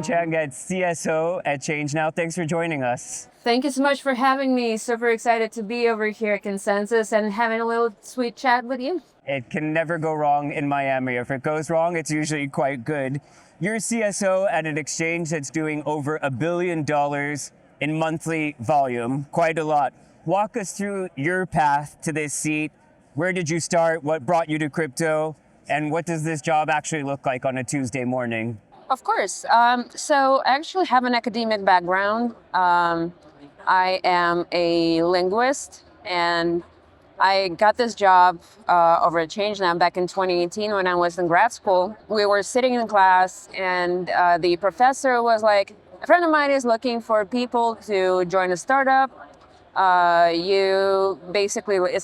Chang at CSO at ChangeNOW. Thanks for joining us. Thank you so much for having me. Super excited to be over here at Consensus and having a little sweet chat with you. It can never go wrong in Miami. If it goes wrong, it's usually quite good. You're a CSO at an exchange that's doing over $1 billion in monthly volume, quite a lot. Walk us through your path to this seat. Where did you start? What brought you to crypto? And what does this job actually look like on a Tuesday morning? Of course. So I actually have an academic background. I am a linguist, and I got this job over at ChangeNOW back in 2018 when I was in grad school. We were sitting in class, and the professor was like, a friend of mine is looking for people to join a startup. It's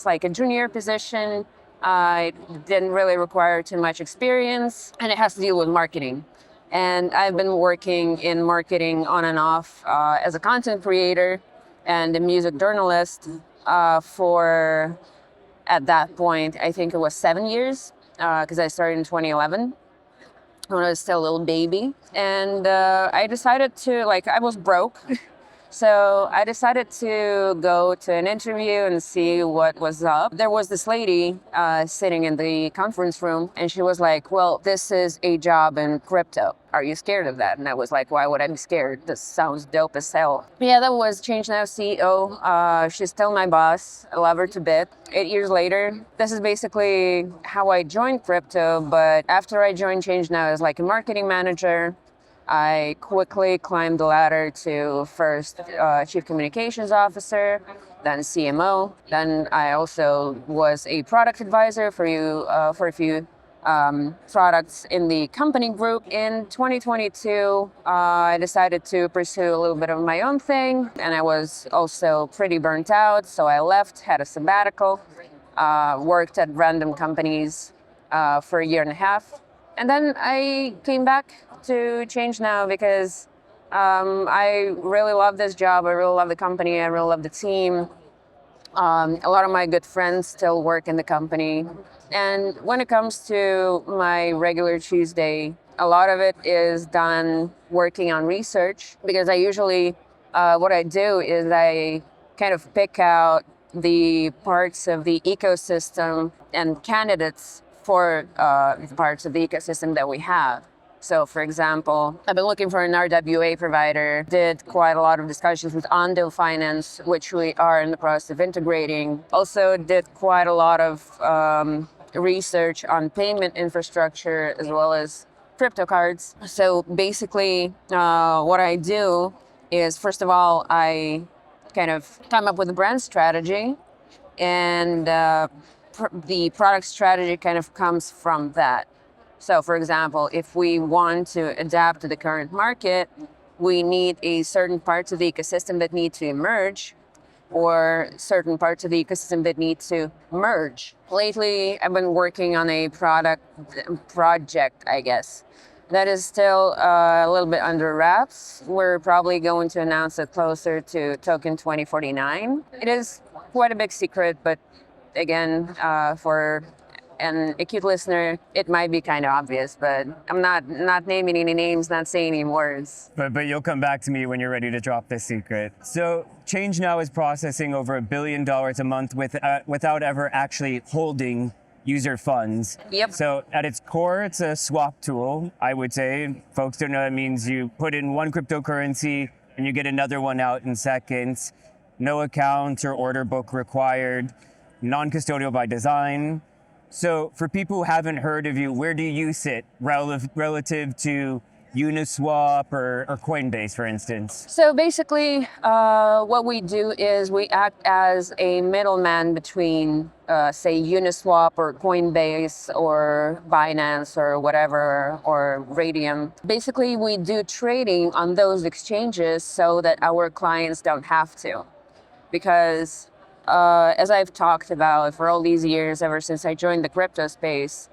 like a junior position. It didn't really require too much experience, and it has to deal with marketing. And I've been working in marketing on and off as a content creator and a music journalist for, at that point, I think it was 7 years, because I started in 2011 when I was still a little baby. And I decided to, I was broke. So I decided to go to an interview and see what was up. There was this lady sitting in the conference room, and she was like, well, this is a job in crypto. Are you scared of that? And I was like, why would I be scared? This sounds dope as hell. Yeah, that was ChangeNOW CEO. She's still my boss. I love her to bit. 8 years later, this is basically how I joined crypto. But after I joined ChangeNOW as like a marketing manager, I quickly climbed the ladder to first Chief Communications Officer, then CMO. Then I also was a product advisor for a few products in the company group. In 2022, I decided to pursue a little bit of my own thing, and I was also pretty burnt out, so I left, had a sabbatical, worked at random companies for a year and a half. And then I came back to ChangeNOW because I really love this job. I really love the company. I really love the team. A lot of my good friends still work in the company. And when it comes to my regular Tuesday, a lot of it is done working on research, because I usually, what I do is I kind of pick out the parts of the ecosystem and candidates for the parts of the ecosystem that we have. So, for example, I've been looking for an RWA provider, did quite a lot of discussions with Ondo Finance, which we are in the process of integrating. Also did quite a lot of research on payment infrastructure as well as crypto cards. So basically, what I do is, first of all, I kind of come up with a brand strategy, and the product strategy kind of comes from that. So, for example, if we want to adapt to the current market, we need a certain parts of the ecosystem that need to emerge, or certain parts of the ecosystem that need to merge. Lately, I've been working on a project, I guess, that is still a little bit under wraps. We're probably going to announce it closer to Token 2049. It is quite a big secret, but again, for an acute listener, it might be kind of obvious, but I'm not naming any names, not saying any words. But you'll come back to me when you're ready to drop this secret. So ChangeNOW is processing over $1 billion a month without ever actually holding user funds. Yep. So at its core, it's a swap tool, I would say. Folks don't know that means you put in one cryptocurrency and you get another one out in seconds. No account or order book required. Non-custodial by design. So for people who haven't heard of you, where do you sit relative to Uniswap or Coinbase, for instance? So basically, what we do is we act as a middleman between, say, Uniswap or Coinbase or Binance or whatever, or Radium. Basically, we do trading on those exchanges so that our clients don't have to. Because as I've talked about for all these years, ever since I joined the crypto space,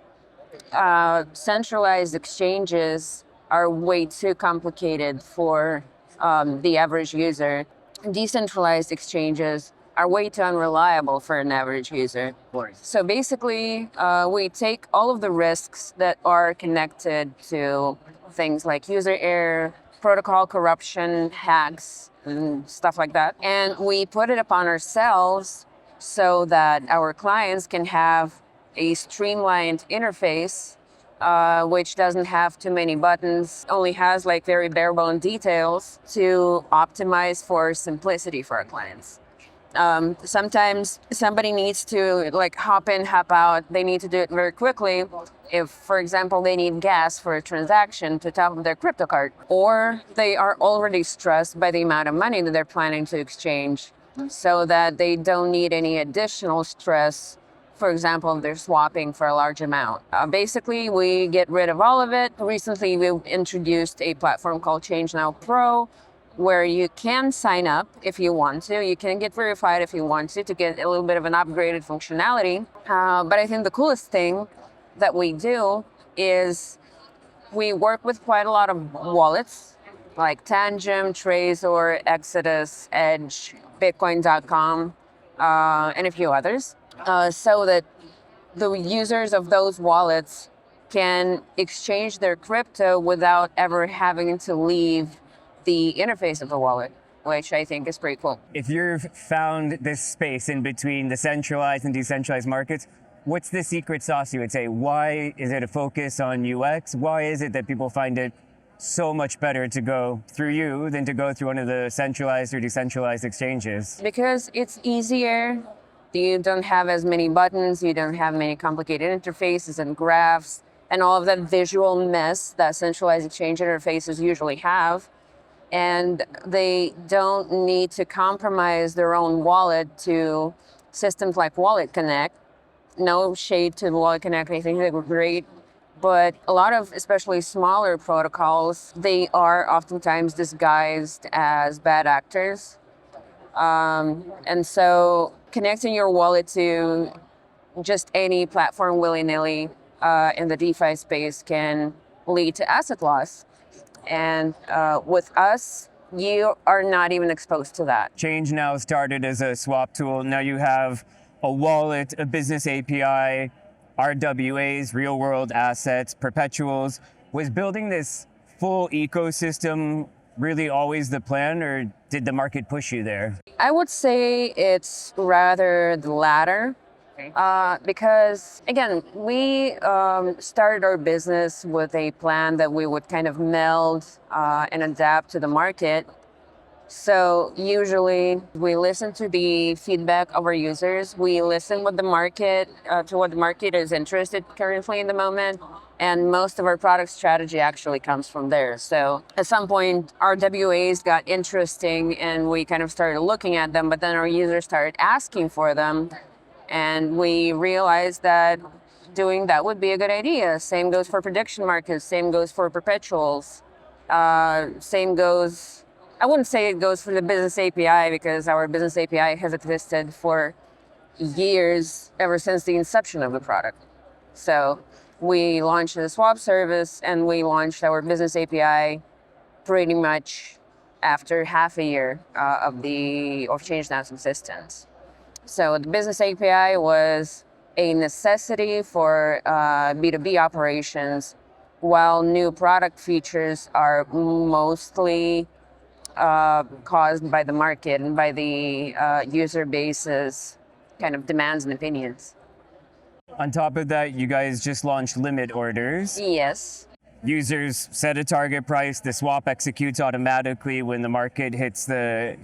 centralized exchanges are way too complicated for the average user. Decentralized exchanges are way too unreliable for an average user. So basically, we take all of the risks that are connected to things like user error, protocol corruption, hacks, and stuff like that. And we put it upon ourselves so that our clients can have a streamlined interface, which doesn't have too many buttons, only has like very bare bone details to optimize for simplicity for our clients. Sometimes somebody needs to like hop in, hop out. They need to do it very quickly. If, for example, they need gas for a transaction to top up their crypto card, or they are already stressed by the amount of money that they're planning to exchange, so that they don't need any additional stress. For example, if they're swapping for a large amount. Basically, we get rid of all of it. Recently, we introduced a platform called ChangeNOW Pro, where you can sign up if you want to. You can get verified if you want to get a little bit of an upgraded functionality. But I think the coolest thing that we do is we work with quite a lot of wallets, like Tangem, Trezor, Exodus, Edge, Bitcoin.com, and a few others, so that the users of those wallets can exchange their crypto without ever having to leave the interface of the wallet, which I think is pretty cool. If you've found this space in between the centralized and decentralized markets, what's the secret sauce, you would say? Why is it a focus on UX? Why is it that people find it so much better to go through you than to go through one of the centralized or decentralized exchanges? Because it's easier. You don't have as many buttons. You don't have many complicated interfaces and graphs and all of that visual mess that centralized exchange interfaces usually have. And they don't need to compromise their own wallet to systems like Wallet Connect. No shade to Wallet Connect, I think they're great. But a lot of, especially smaller protocols, they are oftentimes disguised as bad actors. And so connecting your wallet to just any platform willy-nilly in the DeFi space can lead to asset loss. And with us, you are not even exposed to that. ChangeNOW started as a swap tool. Now you have a wallet, a business API, RWAs, real world assets, perpetuals. Was building this full ecosystem really always the plan, or did the market push you there? I would say it's rather the latter. Because again, we started our business with a plan that we would kind of meld and adapt to the market. So usually we listen to the feedback of our users. We listen with the market to what the market is interested currently in the moment. And most of our product strategy actually comes from there. So at some point, our RWAs got interesting and we kind of started looking at them, but then our users started asking for them. And we realized that doing that would be a good idea. Same goes for prediction markets, same goes for perpetuals, same goes, I wouldn't say it goes for the business API, because our business API has existed for years, ever since the inception of the product. So we launched the swap service and we launched our business API pretty much after half a year of ChangeNOW's existence. So the business API was a necessity for B2B operations, while new product features are mostly caused by the market and by the user base's kind of demands and opinions. On top of that, you guys just launched limit orders. Yes. Users set a target price, the swap executes automatically when the market hits it.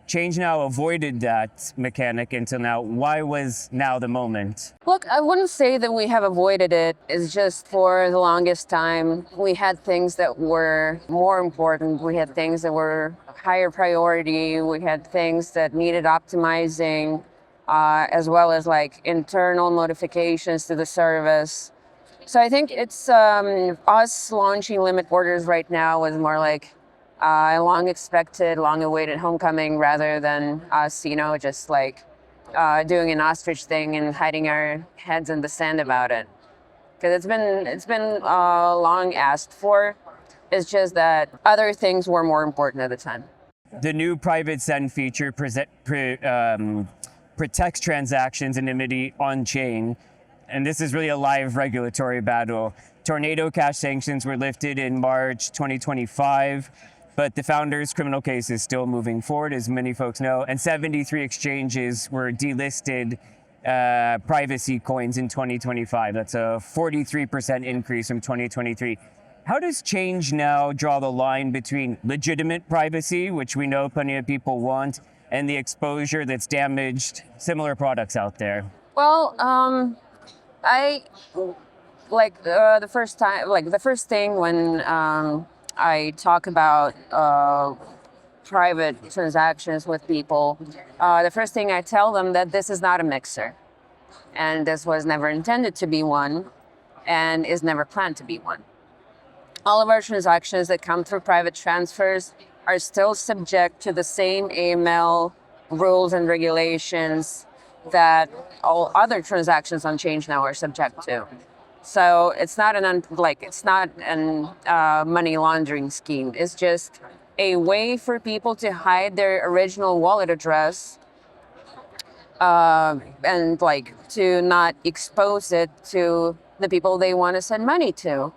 ChangeNOW avoided that mechanic until now. Why was now the moment? Look, I wouldn't say that we have avoided it. It's just for the longest time, we had things that were more important. We had things that were higher priority. We had things that needed optimizing, as well as like internal modifications to the service. So I think it's us launching limit orders right now was more like a long expected, long awaited homecoming, rather than us, just like doing an ostrich thing and hiding our heads in the sand about it. Because it's been long asked for. It's just that other things were more important at the time. The new private send feature protects transactions anonymity on chain. And this is really a live regulatory battle. Tornado cash sanctions were lifted in March 2025, but the founder's criminal case is still moving forward, as many folks know, and 73 exchanges were delisted privacy coins in 2025. That's a 43% increase from 2023. How does ChangeNOW draw the line between legitimate privacy, which we know plenty of people want, and the exposure that's damaged similar products out there? Well, I like the first thing when I talk about private transactions with people, the first thing I tell them that this is not a mixer, and this was never intended to be one, and is never planned to be one. All of our transactions that come through private transfers are still subject to the same AML rules and regulations that all other transactions on ChangeNOW are subject to. So it's not an money laundering scheme. It's just a way for people to hide their original wallet address and to not expose it to the people they want to send money to.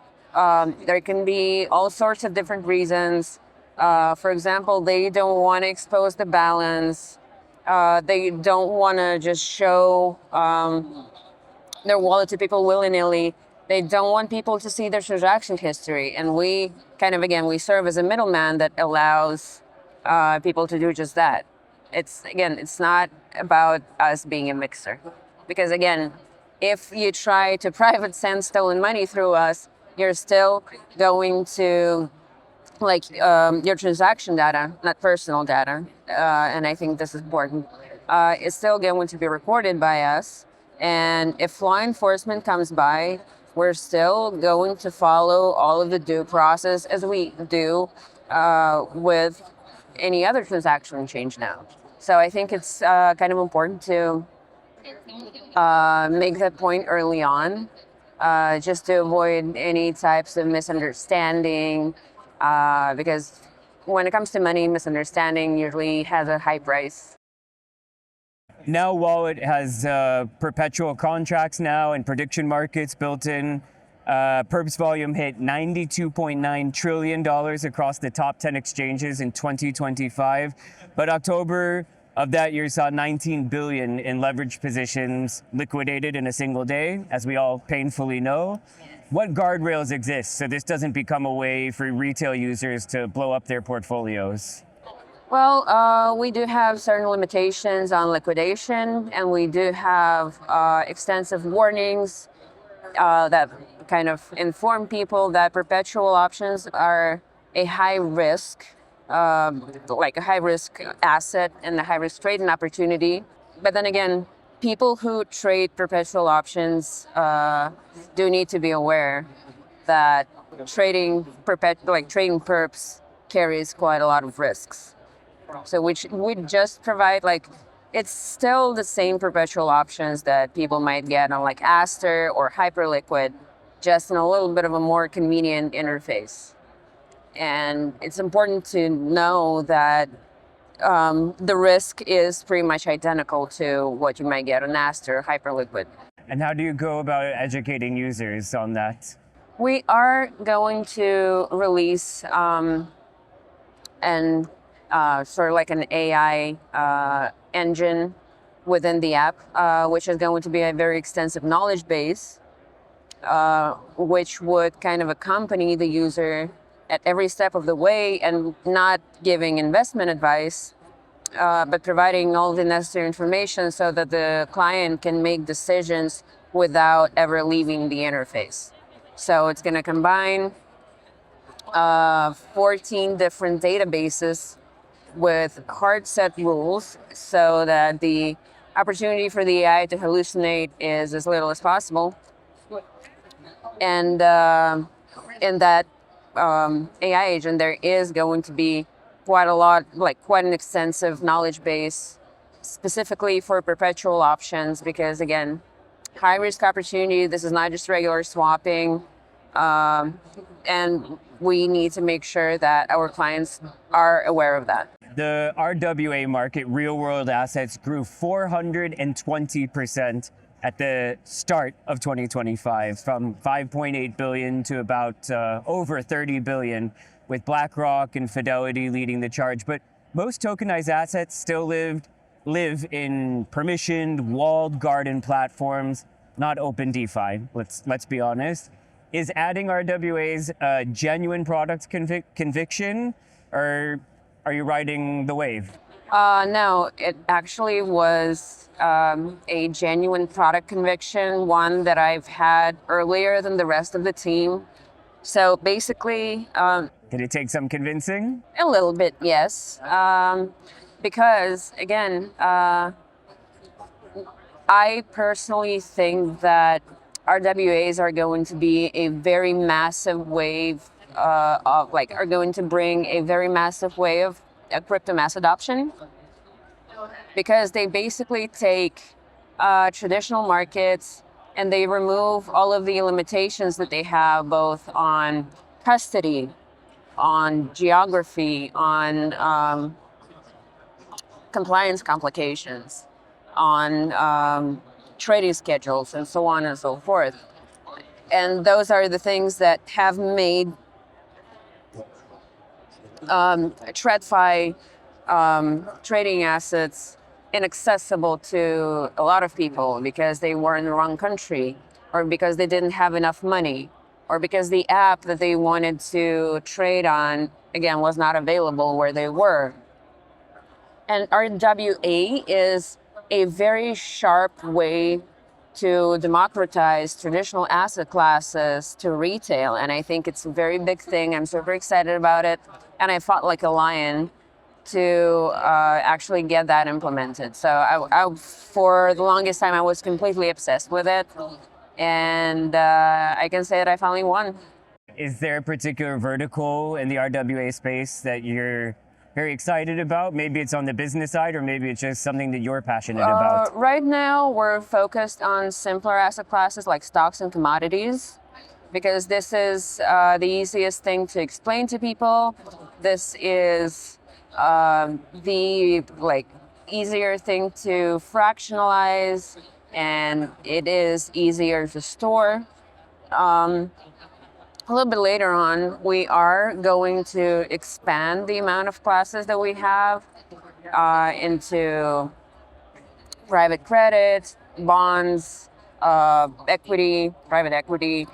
There can be all sorts of different reasons. For example, they don't want to expose the balance. They don't want to just show their wallet to people willy-nilly. They don't want people to see their transaction history. And we serve as a middleman that allows people to do just that. It's not about us being a mixer. Because again, if you try to private send stolen money through us, you're still going to your transaction data, not personal data, and I think this is important, is still going to be recorded by us. And if law enforcement comes by, we're still going to follow all of the due process as we do with any other transaction in ChangeNOW. So I think it's kind of important to make that point early on, just to avoid any types of misunderstanding, because when it comes to money, misunderstanding usually has a high price. Now Wallet has perpetual contracts now and prediction markets built in. Perps volume hit $92.9 trillion across the top 10 exchanges in 2025. But October of that year saw 19 billion in leverage positions liquidated in a single day, as we all painfully know. What guardrails exist so this doesn't become a way for retail users to blow up their portfolios? Well, we do have certain limitations on liquidation, and we do have extensive warnings that kind of inform people that perpetual options are a high risk, a high risk asset and a high risk trading opportunity. But then again, people who trade perpetual options do need to be aware that trading perps carries quite a lot of risks. So we just provide it's still the same perpetual options that people might get on Aster or Hyperliquid, just in a little bit of a more convenient interface. And it's important to know that the risk is pretty much identical to what you might get on Aster or Hyperliquid. And how do you go about educating users on that? We are going to release an AI engine within the app, which is going to be a very extensive knowledge base, which would kind of accompany the user at every step of the way, and not giving investment advice, but providing all the necessary information so that the client can make decisions without ever leaving the interface. So it's going to combine 14 different databases with hard set rules so that the opportunity for the AI to hallucinate is as little as possible. And in that AI agent, there is going to be quite an extensive knowledge base specifically for perpetual options, because again, high risk opportunity, this is not just regular swapping. And we need to make sure that our clients are aware of that. The RWA market, real world assets, grew 420% at the start of 2025, from 5.8 billion to about over 30 billion, with BlackRock and Fidelity leading the charge. But most tokenized assets still live in permissioned, walled garden platforms, not open DeFi. Let's be honest. Is adding RWAs a genuine product conviction, or are you riding the wave? No, it actually was a genuine product conviction, one that I've had earlier than the rest of the team. So basically, Did it take some convincing? a little bit, yes. Because again, I personally think that RWAs are going to be a very massive wave are going to bring a very massive wave of crypto mass adoption, because they basically take traditional markets and they remove all of the limitations that they have both on custody, on geography, on compliance complications, on trading schedules, and so on and so forth. And those are the things that have made TradFi trading assets inaccessible to a lot of people because they were in the wrong country, or because they didn't have enough money, or because the app that they wanted to trade on, again, was not available where they were. And RWA is a very sharp way to democratize traditional asset classes to retail. And I think it's a very big thing. I'm super excited about it. And I fought like a lion to actually get that implemented. So I, for the longest time, I was completely obsessed with it. And I can say that I finally won. Is there a particular vertical in the RWA space that you're very excited about? Maybe it's on the business side, or maybe it's just something that you're passionate about. Right now, we're focused on simpler asset classes like stocks and commodities, because this is the easiest thing to explain to people. This is the easier thing to fractionalize, and it is easier to store. A little bit later on, we are going to expand the amount of classes that we have into private credit, bonds, equity, private equity,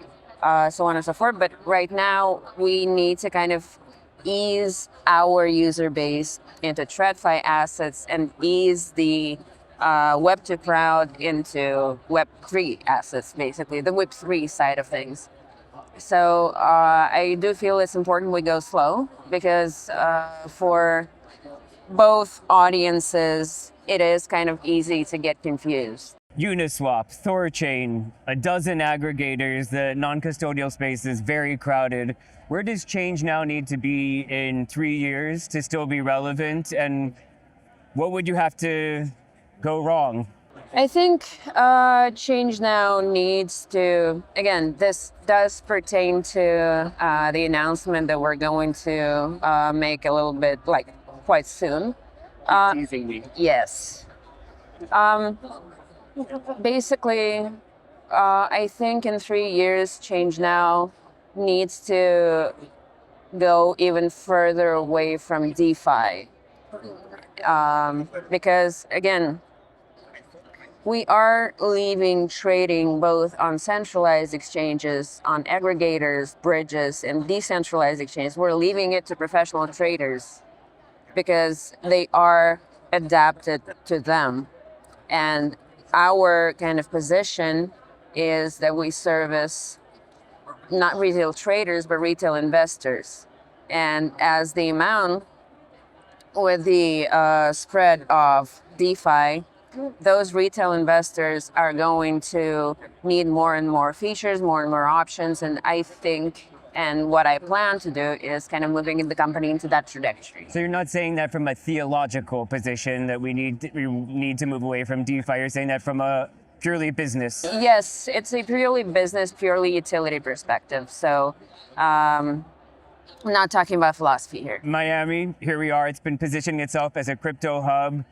so on and so forth. But right now, we need to kind of ease our user base into TradFi assets and ease the Web2 crowd into Web3 assets, basically, the Web3 side of things. So I do feel it's important we go slow, because for both audiences, it is kind of easy to get confused. Uniswap, Thorchain, a dozen aggregators. The non-custodial space is very crowded. Where does ChangeNOW need to be in 3 years to still be relevant? And what would you have to go wrong? I think ChangeNOW needs to, again, this does pertain to the announcement that we're going to make a little bit, quite soon. Teasing me. Yes. Basically, I think in 3 years, ChangeNOW needs to go even further away from DeFi. Because, again, we are leaving trading both on centralized exchanges, on aggregators, bridges, and decentralized exchanges. We're leaving it to professional traders because they are adapted to them. And our kind of position is that we service not retail traders, but retail investors. And as the amount with the spread of DeFi, those retail investors are going to need more and more features, more and more options. And I think, and what I plan to do is kind of moving the company into that trajectory. So you're not saying that from a theological position that we need to move away from DeFi. You're saying that from a purely business. Yes, it's a purely business, purely utility perspective. So I'm not talking about philosophy here. Miami, here we are. It's been positioning itself as a crypto hub.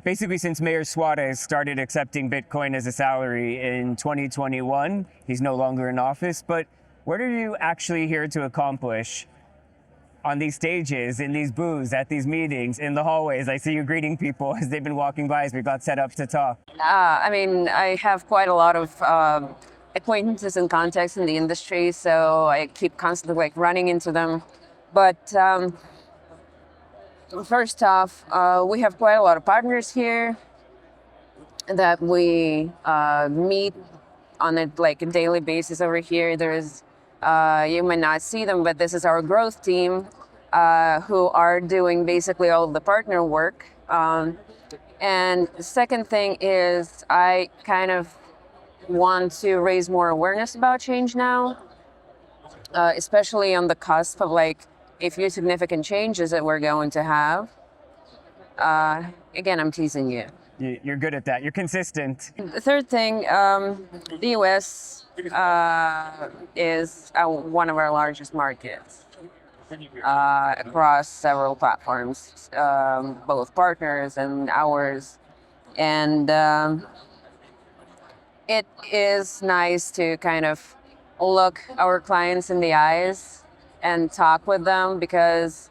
Basically, since Mayor Suarez started accepting Bitcoin as a salary in 2021, he's no longer in office. But what are you actually here to accomplish on these stages, in these booths, at these meetings, in the hallways? I see you greeting people as they've been walking by as we got set up to talk. I have quite a lot of acquaintances and contacts in the industry, so I keep constantly running into them. But first off, we have quite a lot of partners here that we meet on a daily basis over here. There's you might not see them, but this is our growth team who are doing basically all of the partner work. And the second thing is I kind of want to raise more awareness about ChangeNOW, especially on the cusp of a few significant changes that we're going to have. Again, I'm teasing you. You're good at that. You're consistent. The third thing, the US is one of our largest markets across several platforms, both partners and ours. And it is nice to kind of look our clients in the eyes and talk with them, because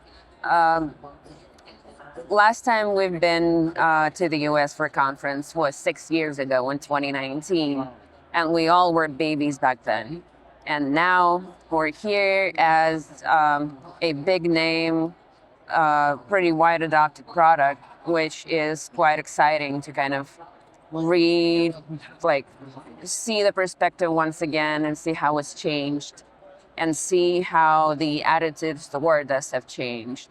last time we've been to the US for a conference was 6 years ago in 2019, and we all were babies back then. And now we're here as a big name, pretty wide adopted product, which is quite exciting to kind of see the perspective once again and see how it's changed and see how the attitudes toward us have changed.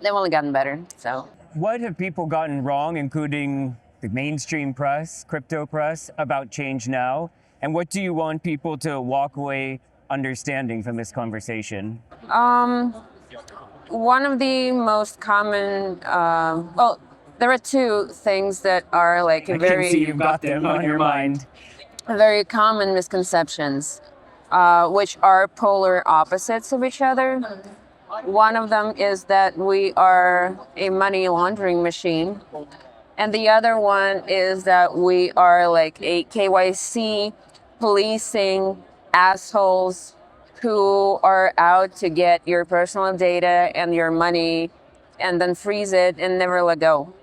They've only gotten better, so. What have people gotten wrong, including the mainstream press, crypto press, about ChangeNOW? And what do you want people to walk away understanding from this conversation? One of the most common, there are two things that are I can see you've got them on your mind. very common misconceptions, which are polar opposites of each other. One of them is that we are a money laundering machine. And the other one is that we are like a KYC policing assholes who are out to get your personal data and your money and then freeze it and never let go.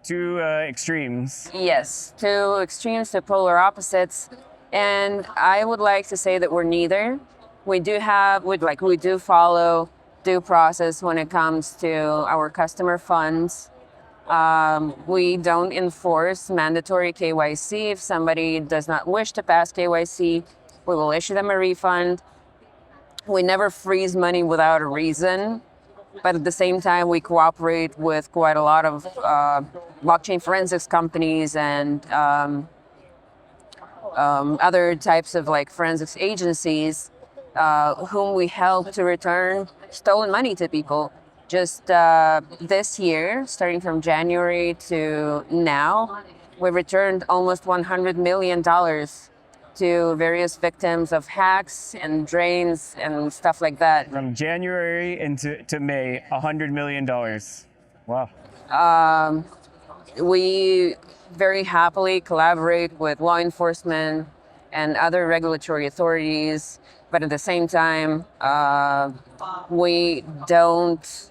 Two extremes. Yes, two extremes, two polar opposites. And I would like to say that we're neither. We do follow due process when it comes to our customer funds. We don't enforce mandatory KYC. If somebody does not wish to pass KYC, we will issue them a refund. We never freeze money without a reason, but at the same time, we cooperate with quite a lot of blockchain forensics companies and other types of forensics agencies whom we help to return stolen money to people. Just this year, starting from January to now, we've returned almost $100 million to various victims of hacks and drains and stuff like that. From January to May, $100 million. Wow. We very happily collaborate with law enforcement and other regulatory authorities, but at the same time, we don't.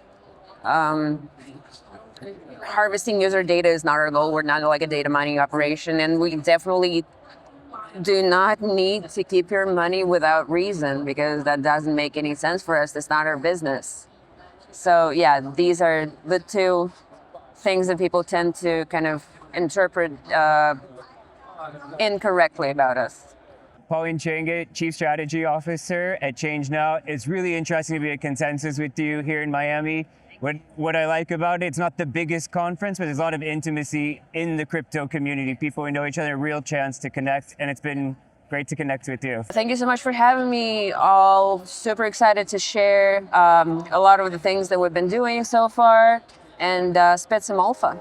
Harvesting user data is not our goal. We're not like a data mining operation, and we definitely do not need to keep your money without reason, because that doesn't make any sense for us. It's not our business. So yeah, these are the two things that people tend to kind of interpret incorrectly about us. Pauline, Chief Strategy Officer at ChangeNOW. It's really interesting to be at Consensus with you here in Miami. What I like about it, it's not the biggest conference, but there's a lot of intimacy in the crypto community. People who know each other, a real chance to connect, and it's been great to connect with you. Thank you so much for having me. All super excited to share a lot of the things that we've been doing so far and spit some alpha.